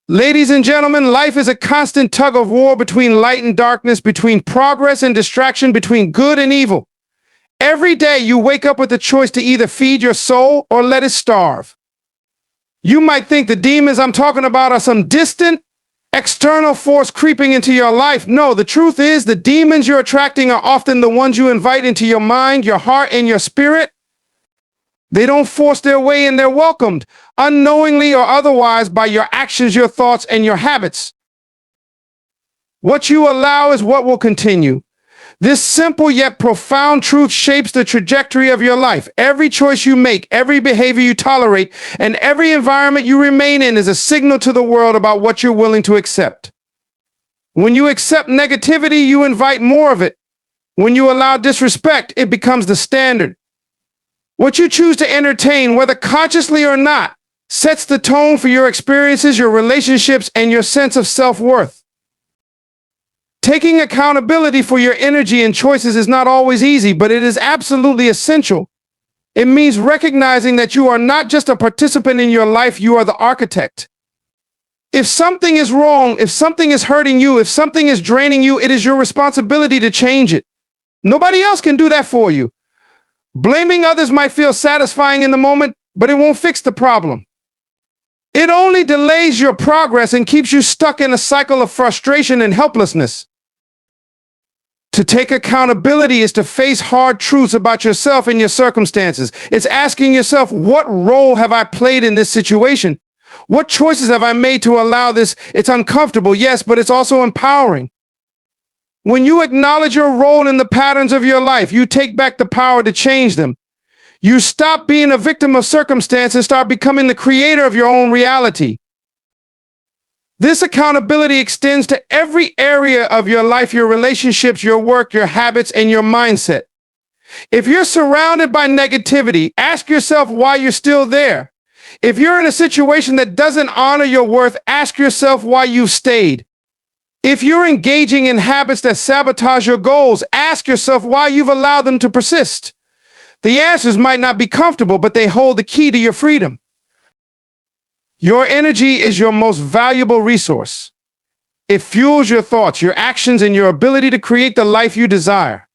Ladies and gentlemen, life is a constant tug of war between light and darkness, between progress and distraction, between good and evil. Every day you wake up with the choice to either feed your soul or let it starve. You might think the demons I'm talking about are some distant, external force creeping into your life. No, the truth is the demons you're attracting are often the ones you invite into your mind, your heart, and your spirit. They don't force their way in, they're welcomed, unknowingly or otherwise, by your actions, your thoughts, and your habits. What you allow is what will continue. This simple yet profound truth shapes the trajectory of your life. Every choice you make, every behavior you tolerate, and every environment you remain in is a signal to the world about what you're willing to accept. When you accept negativity, you invite more of it. When you allow disrespect, it becomes the standard. What you choose to entertain, whether consciously or not, sets the tone for your experiences, your relationships, and your sense of self-worth. Taking accountability for your energy and choices is not always easy, but it is absolutely essential. It means recognizing that you are not just a participant in your life, you are the architect. If something is wrong, if something is hurting you, if something is draining you, it is your responsibility to change it. Nobody else can do that for you. Blaming others might feel satisfying in the moment, but it won't fix the problem. It only delays your progress and keeps you stuck in a cycle of frustration and helplessness. To take accountability is to face hard truths about yourself and your circumstances. It's asking yourself, what role have I played in this situation? What choices have I made to allow this? It's uncomfortable, yes, but it's also empowering. When you acknowledge your role in the patterns of your life, you take back the power to change them. You stop being a victim of circumstance and start becoming the creator of your own reality. This accountability extends to every area of your life, your relationships, your work, your habits, and your mindset. If you're surrounded by negativity, ask yourself why you're still there. If you're in a situation that doesn't honor your worth, ask yourself why you've stayed. If you're engaging in habits that sabotage your goals, ask yourself why you've allowed them to persist. The answers might not be comfortable, but they hold the key to your freedom. Your energy is your most valuable resource. It fuels your thoughts, your actions, and your ability to create the life you desire.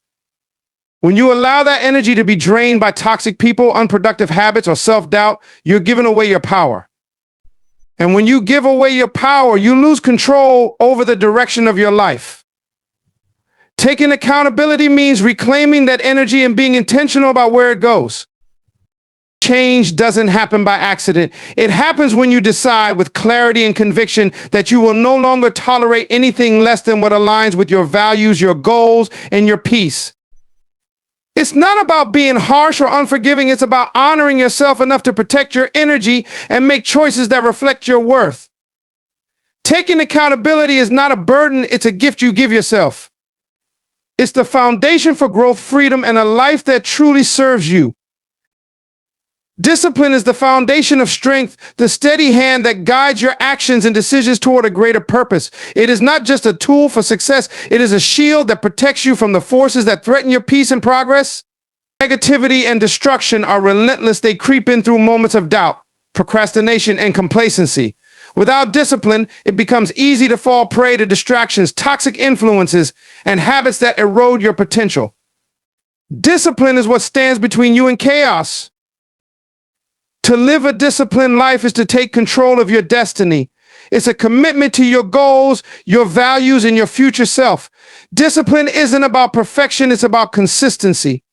When you allow that energy to be drained by toxic people, unproductive habits, or self-doubt, you're giving away your power. And when you give away your power, you lose control over the direction of your life. Taking accountability means reclaiming that energy and being intentional about where it goes. Change doesn't happen by accident. It happens when you decide with clarity and conviction that you will no longer tolerate anything less than what aligns with your values, your goals, and your peace. It's not about being harsh or unforgiving. It's about honoring yourself enough to protect your energy and make choices that reflect your worth. Taking accountability is not a burden, it's a gift you give yourself. It's the foundation for growth, freedom, and a life that truly serves you. Discipline is the foundation of strength, the steady hand that guides your actions and decisions toward a greater purpose. It is not just a tool for success, it is a shield that protects you from the forces that threaten your peace and progress. Negativity and destruction are relentless. They creep in through moments of doubt, procrastination, and complacency. Without discipline, it becomes easy to fall prey to distractions, toxic influences, and habits that erode your potential. Discipline is what stands between you and chaos. To live a disciplined life is to take control of your destiny. It's a commitment to your goals, your values, and your future self. Discipline isn't about perfection, it's about consistency.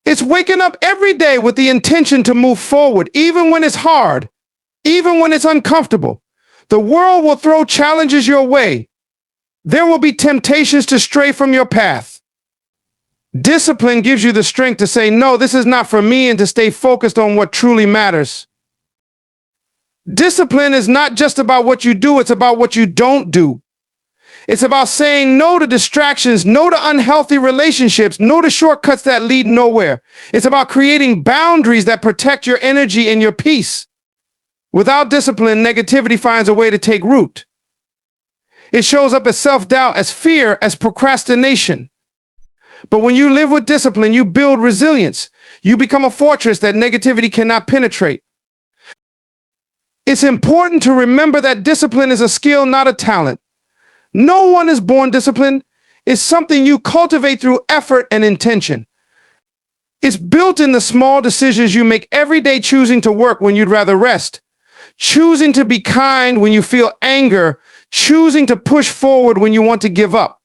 It's waking up every day with the intention to move forward, even when it's hard, even when it's uncomfortable. The world will throw challenges your way. There will be temptations to stray from your path. Discipline gives you the strength to say, no, this is not for me, and to stay focused on what truly matters. Discipline is not just about what you do, it's about what you don't do. It's about saying no to distractions, no to unhealthy relationships, no to shortcuts that lead nowhere. It's about creating boundaries that protect your energy and your peace. Without discipline, negativity finds a way to take root. It shows up as self-doubt, as fear, as procrastination. But when you live with discipline, you build resilience. You become a fortress that negativity cannot penetrate. It's important to remember that discipline is a skill, not a talent. No one is born disciplined. It's something you cultivate through effort and intention. It's built in the small decisions you make every day, choosing to work when you'd rather rest, choosing to be kind when you feel anger, choosing to push forward when you want to give up.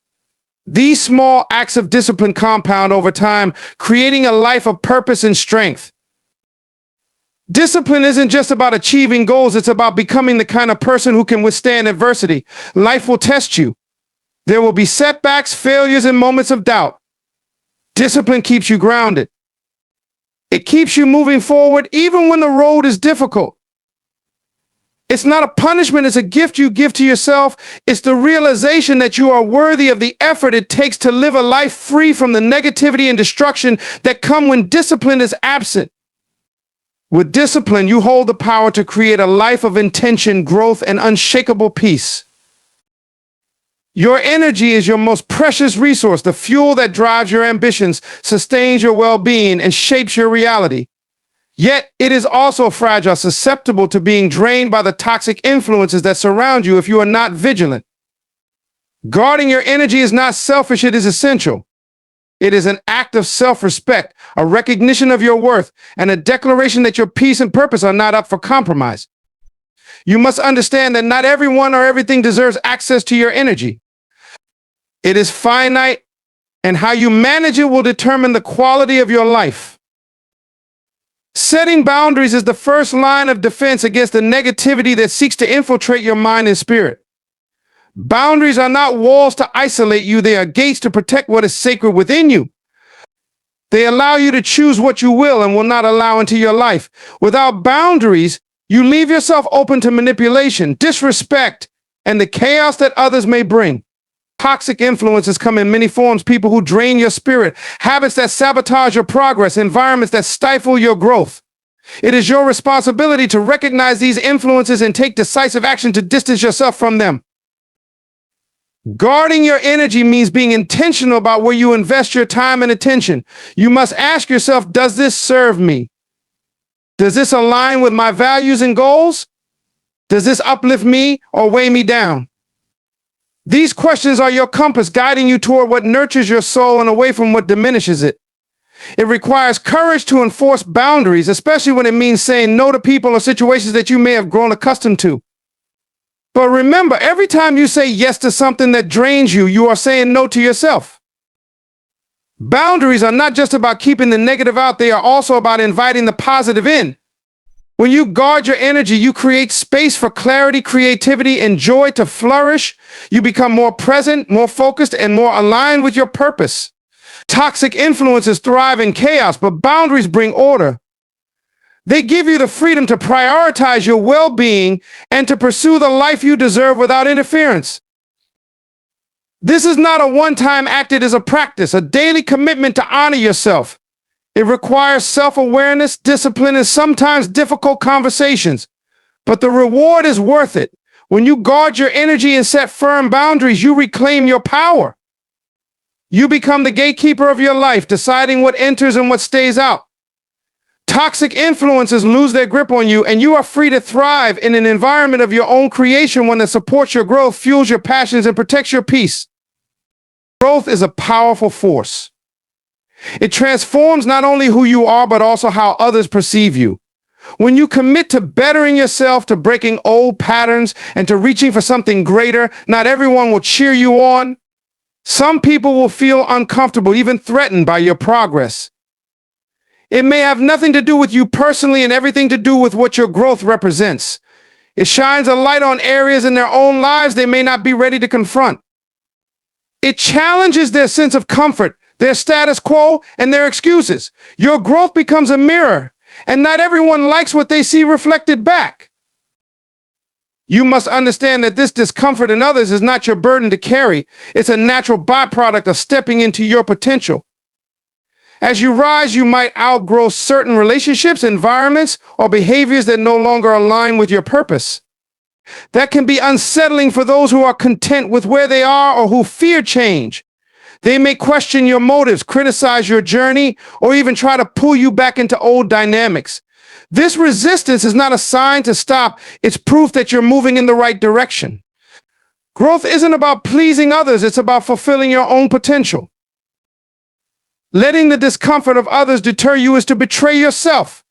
These small acts of discipline compound over time, creating a life of purpose and strength. Discipline isn't just about achieving goals, it's about becoming the kind of person who can withstand adversity. Life will test you. There will be setbacks, failures, and moments of doubt. Discipline keeps you grounded. It keeps you moving forward even when the road is difficult. It's not a punishment, it's a gift you give to yourself. It's the realization that you are worthy of the effort it takes to live a life free from the negativity and destruction that come when discipline is absent. With discipline, you hold the power to create a life of intention, growth, and unshakable peace. Your energy is your most precious resource, the fuel that drives your ambitions, sustains your well-being, and shapes your reality. Yet, it is also fragile, susceptible to being drained by the toxic influences that surround you if you are not vigilant. Guarding your energy is not selfish, it is essential. It is an act of self-respect, a recognition of your worth, and a declaration that your peace and purpose are not up for compromise. You must understand that not everyone or everything deserves access to your energy. It is finite, and how you manage it will determine the quality of your life. Setting boundaries is the first line of defense against the negativity that seeks to infiltrate your mind and spirit. Boundaries are not walls to isolate you, they are gates to protect what is sacred within you. They allow you to choose what you will and will not allow into your life. Without boundaries, you leave yourself open to manipulation, disrespect, and the chaos that others may bring. Toxic influences come in many forms: people who drain your spirit, habits that sabotage your progress, environments that stifle your growth. It is your responsibility to recognize these influences and take decisive action to distance yourself from them. Guarding your energy means being intentional about where you invest your time and attention. You must ask yourself, does this serve me? Does this align with my values and goals? Does this uplift me or weigh me down? These questions are your compass, guiding you toward what nurtures your soul and away from what diminishes it. It requires courage to enforce boundaries, especially when it means saying no to people or situations that you may have grown accustomed to. But remember, every time you say yes to something that drains you, you are saying no to yourself. Boundaries are not just about keeping the negative out, they are also about inviting the positive in. When you guard your energy, you create space for clarity, creativity, and joy to flourish. You become more present, more focused, and more aligned with your purpose. Toxic influences thrive in chaos, but boundaries bring order. They give you the freedom to prioritize your well-being and to pursue the life you deserve without interference. This is not a one-time act, it is a practice, a daily commitment to honor yourself. It requires self-awareness, discipline, and sometimes difficult conversations. But the reward is worth it. When you guard your energy and set firm boundaries, you reclaim your power. You become the gatekeeper of your life, deciding what enters and what stays out. Toxic influences lose their grip on you, and you are free to thrive in an environment of your own creation, one that supports your growth, fuels your passions, and protects your peace. Growth is a powerful force. It transforms not only who you are, but also how others perceive you. When you commit to bettering yourself, to breaking old patterns, and to reaching for something greater, not everyone will cheer you on. Some people will feel uncomfortable, even threatened by your progress. It may have nothing to do with you personally and everything to do with what your growth represents. It shines a light on areas in their own lives they may not be ready to confront. It challenges their sense of comfort, their status quo, and their excuses. Your growth becomes a mirror, and not everyone likes what they see reflected back. You must understand that this discomfort in others is not your burden to carry. It's a natural byproduct of stepping into your potential. As you rise, you might outgrow certain relationships, environments, or behaviors that no longer align with your purpose. That can be unsettling for those who are content with where they are or who fear change. They may question your motives, criticize your journey, or even try to pull you back into old dynamics. This resistance is not a sign to stop, it's proof that you're moving in the right direction. Growth isn't about pleasing others, it's about fulfilling your own potential. Letting the discomfort of others deter you is to betray yourself.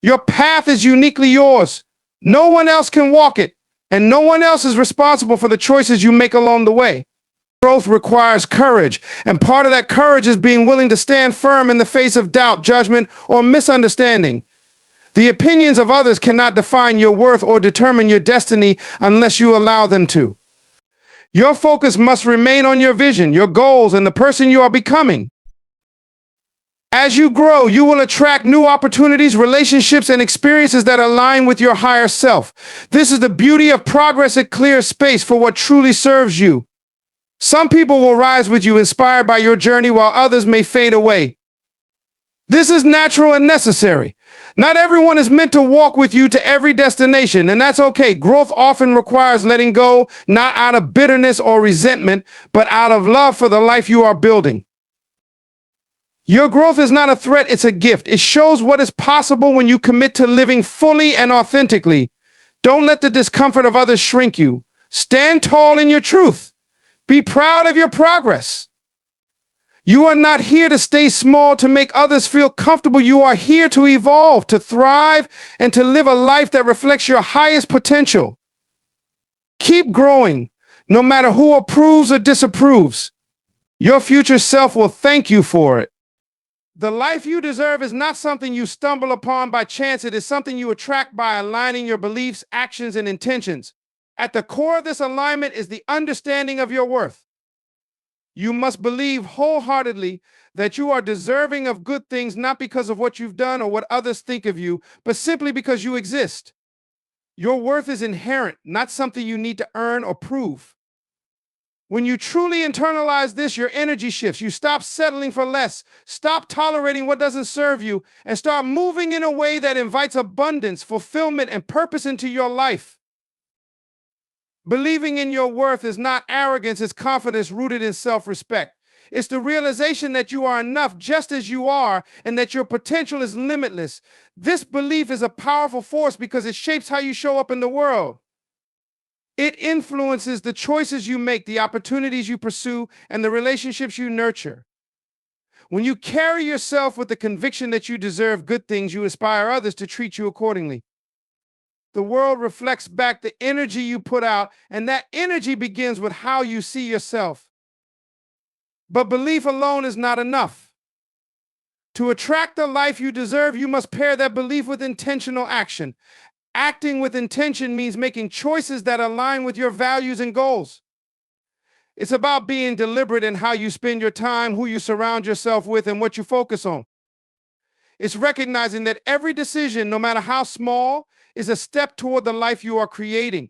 Your path is uniquely yours. No one else can walk it, and no one else is responsible for the choices you make along the way. Growth requires courage, and part of that courage is being willing to stand firm in the face of doubt, judgment, or misunderstanding. The opinions of others cannot define your worth or determine your destiny unless you allow them to. Your focus must remain on your vision, your goals, and the person you are becoming. As you grow, you will attract new opportunities, relationships, and experiences that align with your higher self. This is the beauty of progress. It clears space for what truly serves you. Some people will rise with you, inspired by your journey, while others may fade away. This is natural and necessary. Not everyone is meant to walk with you to every destination, and that's okay. Growth often requires letting go, not out of bitterness or resentment, but out of love for the life you are building. Your growth is not a threat, it's a gift. It shows what is possible when you commit to living fully and authentically. Don't let the discomfort of others shrink you. Stand tall in your truth. Be proud of your progress. You are not here to stay small to make others feel comfortable. You are here to evolve, to thrive, and to live a life that reflects your highest potential. Keep growing, no matter who approves or disapproves. Your future self will thank you for it. The life you deserve is not something you stumble upon by chance. It is something you attract by aligning your beliefs, actions, and intentions. At the core of this alignment is the understanding of your worth. You must believe wholeheartedly that you are deserving of good things, not because of what you've done or what others think of you, but simply because you exist. Your worth is inherent, not something you need to earn or prove. When you truly internalize this, your energy shifts. You stop settling for less, stop tolerating what doesn't serve you, and start moving in a way that invites abundance, fulfillment, and purpose into your life. Believing in your worth is not arrogance, it's confidence rooted in self-respect. It's the realization that you are enough just as you are and that your potential is limitless. This belief is a powerful force because it shapes how you show up in the world. It influences the choices you make, the opportunities you pursue, and the relationships you nurture. When you carry yourself with the conviction that you deserve good things, you inspire others to treat you accordingly. The world reflects back the energy you put out, and that energy begins with how you see yourself. But belief alone is not enough. To attract the life you deserve, you must pair that belief with intentional action. Acting with intention means making choices that align with your values and goals. It's about being deliberate in how you spend your time, who you surround yourself with, and what you focus on. It's recognizing that every decision, no matter how small, is a step toward the life you are creating.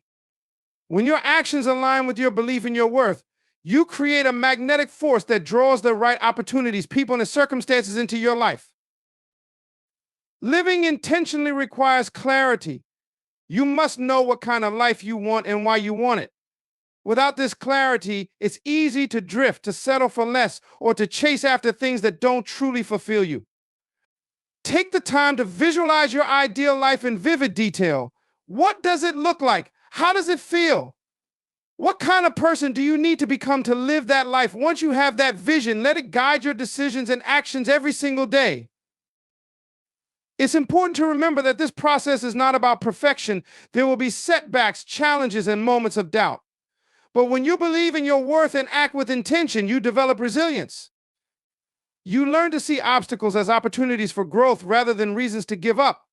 When your actions align with your belief in your worth, you create a magnetic force that draws the right opportunities, people, and circumstances into your life. Living intentionally requires clarity. You must know what kind of life you want and why you want it. Without this clarity, it's easy to drift, to settle for less, or to chase after things that don't truly fulfill you. Take the time to visualize your ideal life in vivid detail. What does it look like? How does it feel? What kind of person do you need to become to live that life? Once you have that vision, let it guide your decisions and actions every single day. It's important to remember that this process is not about perfection. There will be setbacks, challenges, and moments of doubt. But when you believe in your worth and act with intention, you develop resilience. You learn to see obstacles as opportunities for growth rather than reasons to give up.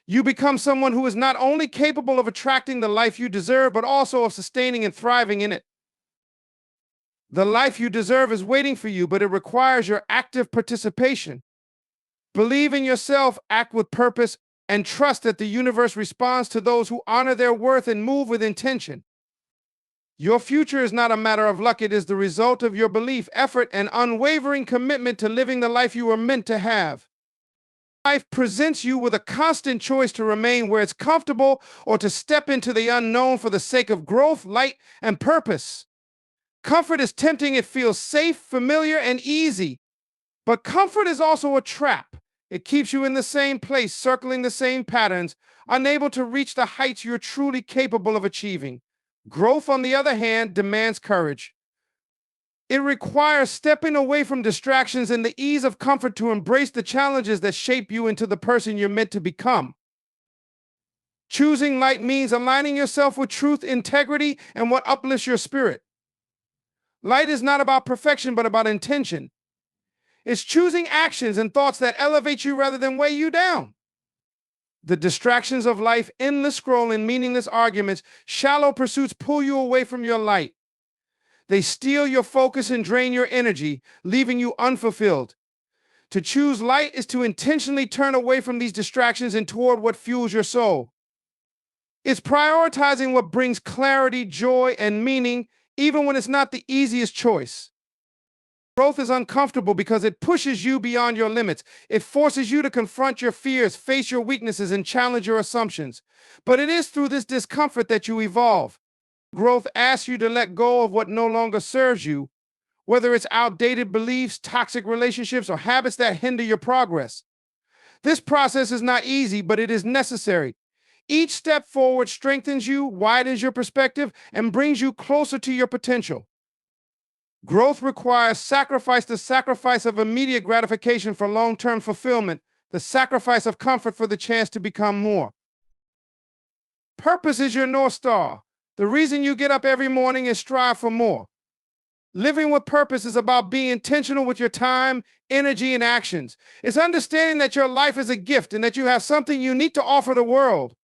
You become someone who is not only capable of attracting the life you deserve, but also of sustaining and thriving in it. The life you deserve is waiting for you, but it requires your active participation. Believe in yourself, act with purpose, and trust that the universe responds to those who honor their worth and move with intention. Your future is not a matter of luck. It is the result of your belief, effort, and unwavering commitment to living the life you were meant to have. Life presents you with a constant choice to remain where it's comfortable or to step into the unknown for the sake of growth, light, and purpose. Comfort is tempting. It feels safe, familiar, and easy. But comfort is also a trap. It keeps you in the same place, circling the same patterns, unable to reach the heights you're truly capable of achieving. Growth, on the other hand, demands courage. It requires stepping away from distractions and the ease of comfort to embrace the challenges that shape you into the person you're meant to become. Choosing light means aligning yourself with truth, integrity, and what uplifts your spirit. Light is not about perfection, but about intention. It's choosing actions and thoughts that elevate you rather than weigh you down. The distractions of life, endless scrolling, meaningless arguments, shallow pursuits pull you away from your light. They steal your focus and drain your energy, leaving you unfulfilled. To choose light is to intentionally turn away from these distractions and toward what fuels your soul. It's prioritizing what brings clarity, joy, and meaning, even when it's not the easiest choice. Growth is uncomfortable because it pushes you beyond your limits. It forces you to confront your fears, face your weaknesses, and challenge your assumptions. But it is through this discomfort that you evolve. Growth asks you to let go of what no longer serves you, whether it's outdated beliefs, toxic relationships, or habits that hinder your progress. This process is not easy, but it is necessary. Each step forward strengthens you, widens your perspective, and brings you closer to your potential. Growth requires sacrifice, the sacrifice of immediate gratification for long-term fulfillment, the sacrifice of comfort for the chance to become more. Purpose is your North Star. The reason you get up every morning is strive for more. Living with purpose is about being intentional with your time, energy, and actions. It's understanding that your life is a gift and that you have something unique to offer the world.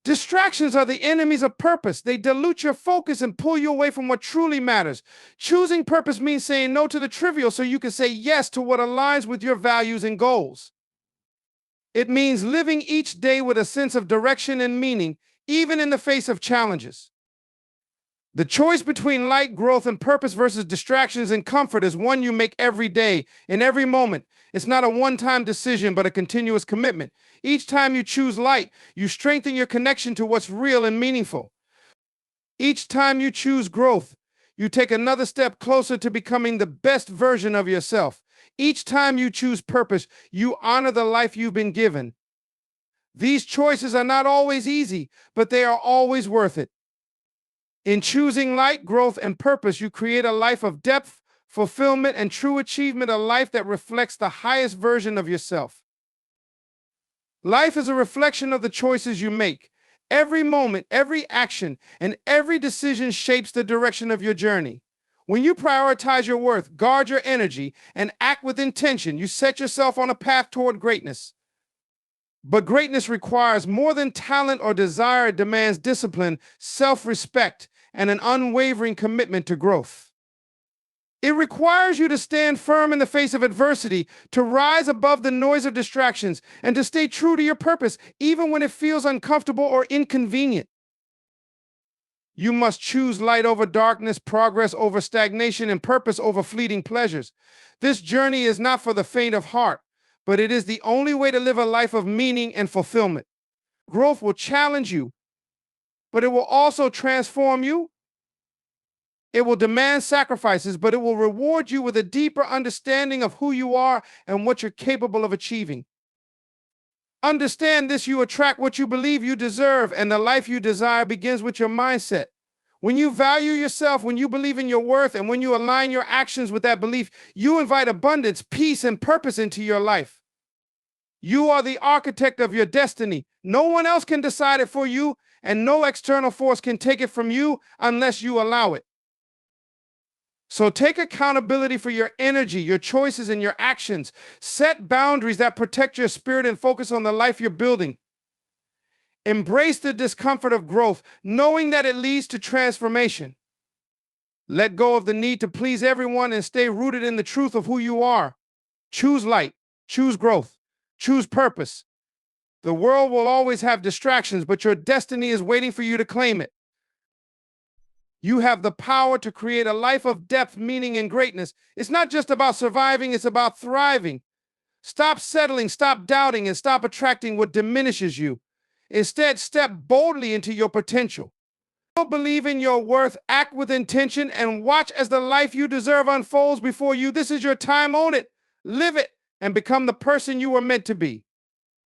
Distractions are the enemies of purpose. They dilute your focus and pull you away from what truly matters. Choosing purpose means saying no to the trivial so you can say yes to what aligns with your values and goals. It means living each day with a sense of direction and meaning, even in the face of challenges. The choice between light, growth, and purpose versus distractions and comfort is one you make every day, in every moment. It's not a one-time decision, but a continuous commitment. Each time you choose light, you strengthen your connection to what's real and meaningful. Each time you choose growth, you take another step closer to becoming the best version of yourself. Each time you choose purpose, you honor the life you've been given. These choices are not always easy, but they are always worth it. In choosing light, growth, and purpose, you create a life of depth, fulfillment, and true achievement, a life that reflects the highest version of yourself. Life is a reflection of the choices you make. Every moment, every action, and every decision shapes the direction of your journey. When you prioritize your worth, guard your energy, and act with intention, you set yourself on a path toward greatness. But greatness requires more than talent or desire. It demands discipline, self-respect, and an unwavering commitment to growth. It requires you to stand firm in the face of adversity, to rise above the noise of distractions, and to stay true to your purpose, even when it feels uncomfortable or inconvenient. You must choose light over darkness, progress over stagnation, and purpose over fleeting pleasures. This journey is not for the faint of heart, but it is the only way to live a life of meaning and fulfillment. Growth will challenge you, but it will also transform you. It will demand sacrifices, but it will reward you with a deeper understanding of who you are and what you're capable of achieving. Understand this: you attract what you believe you deserve, and the life you desire begins with your mindset. When you value yourself, when you believe in your worth, and when you align your actions with that belief, you invite abundance, peace, and purpose into your life. You are the architect of your destiny. No one else can decide it for you, and no external force can take it from you unless you allow it. So take accountability for your energy, your choices, and your actions. Set boundaries that protect your spirit and focus on the life you're building. Embrace the discomfort of growth, knowing that it leads to transformation. Let go of the need to please everyone and stay rooted in the truth of who you are. Choose light, choose growth, choose purpose. The world will always have distractions, but your destiny is waiting for you to claim it. You have the power to create a life of depth, meaning, and greatness. It's not just about surviving, it's about thriving. Stop settling, stop doubting, and stop attracting what diminishes you. Instead, step boldly into your potential. Believe in your worth, act with intention, and watch as the life you deserve unfolds before you. This is your time. Own it, live it, and become the person you were meant to be.